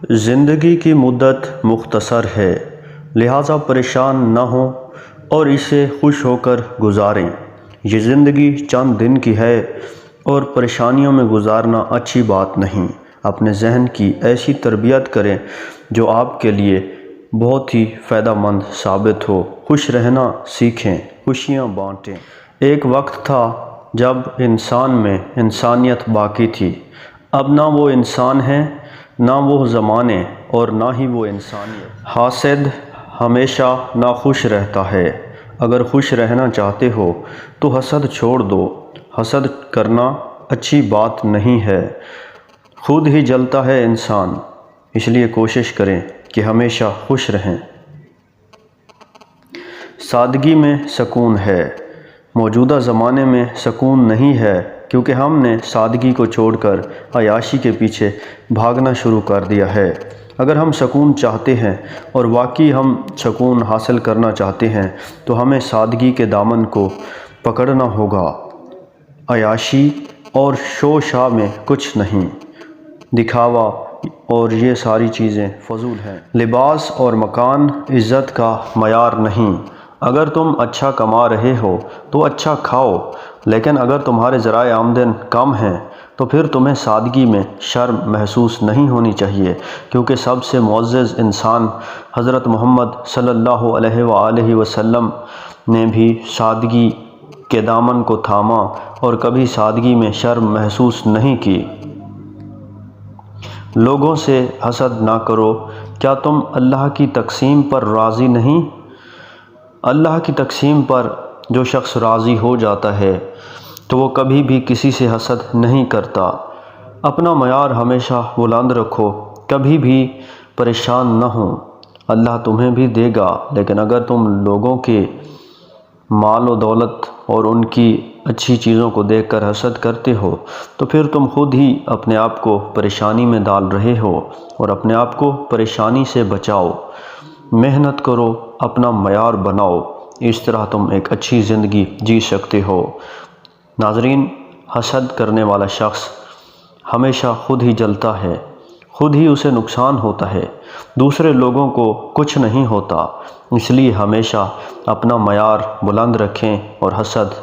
زندگی کی مدت مختصر ہے، لہٰذا پریشان نہ ہوں اور اسے خوش ہو کر گزاریں۔ یہ زندگی چند دن کی ہے اور پریشانیوں میں گزارنا اچھی بات نہیں۔ اپنے ذہن کی ایسی تربیت کریں جو آپ کے لیے بہت ہی فائدہ مند ثابت ہو۔ خوش رہنا سیکھیں، خوشیاں بانٹیں۔ ایک وقت تھا جب انسان میں انسانیت باقی تھی، اب نہ وہ انسان ہیں، نہ وہ زمانے اور نہ ہی وہ انسانیت۔ حاسد ہمیشہ ناخوش رہتا ہے۔ اگر خوش رہنا چاہتے ہو تو حسد چھوڑ دو۔ حسد کرنا اچھی بات نہیں ہے، خود ہی جلتا ہے انسان، اس لیے کوشش کریں کہ ہمیشہ خوش رہیں۔ سادگی میں سکون ہے۔ موجودہ زمانے میں سکون نہیں ہے کیونکہ ہم نے سادگی کو چھوڑ کر عیاشی کے پیچھے بھاگنا شروع کر دیا ہے۔ اگر ہم سکون چاہتے ہیں اور واقعی ہم سکون حاصل کرنا چاہتے ہیں تو ہمیں سادگی کے دامن کو پکڑنا ہوگا۔ عیاشی اور شو شا میں کچھ نہیں، دکھاوا اور یہ ساری چیزیں فضول ہیں۔ لباس اور مکان عزت کا معیار نہیں۔ اگر تم اچھا کما رہے ہو تو اچھا کھاؤ، لیکن اگر تمہارے ذرائع آمدن کم ہیں تو پھر تمہیں سادگی میں شرم محسوس نہیں ہونی چاہیے، کیونکہ سب سے معزز انسان حضرت محمد صلی اللہ علیہ وآلہ وسلم نے بھی سادگی کے دامن کو تھاما اور کبھی سادگی میں شرم محسوس نہیں کی۔ لوگوں سے حسد نہ کرو۔ کیا تم اللہ کی تقسیم پر راضی نہیں؟ اللہ کی تقسیم پر جو شخص راضی ہو جاتا ہے تو وہ کبھی بھی کسی سے حسد نہیں کرتا۔ اپنا معیار ہمیشہ بلند رکھو، کبھی بھی پریشان نہ ہو۔ اللہ تمہیں بھی دے گا، لیکن اگر تم لوگوں کے مال و دولت اور ان کی اچھی چیزوں کو دیکھ کر حسد کرتے ہو تو پھر تم خود ہی اپنے آپ کو پریشانی میں ڈال رہے ہو، اور اپنے آپ کو پریشانی سے بچاؤ۔ محنت کرو، اپنا معیار بناؤ، اس طرح تم ایک اچھی زندگی جی سکتے ہو۔ ناظرین، حسد کرنے والا شخص ہمیشہ خود ہی جلتا ہے، خود ہی اسے نقصان ہوتا ہے، دوسرے لوگوں کو کچھ نہیں ہوتا۔ اس لیے ہمیشہ اپنا معیار بلند رکھیں اور حسد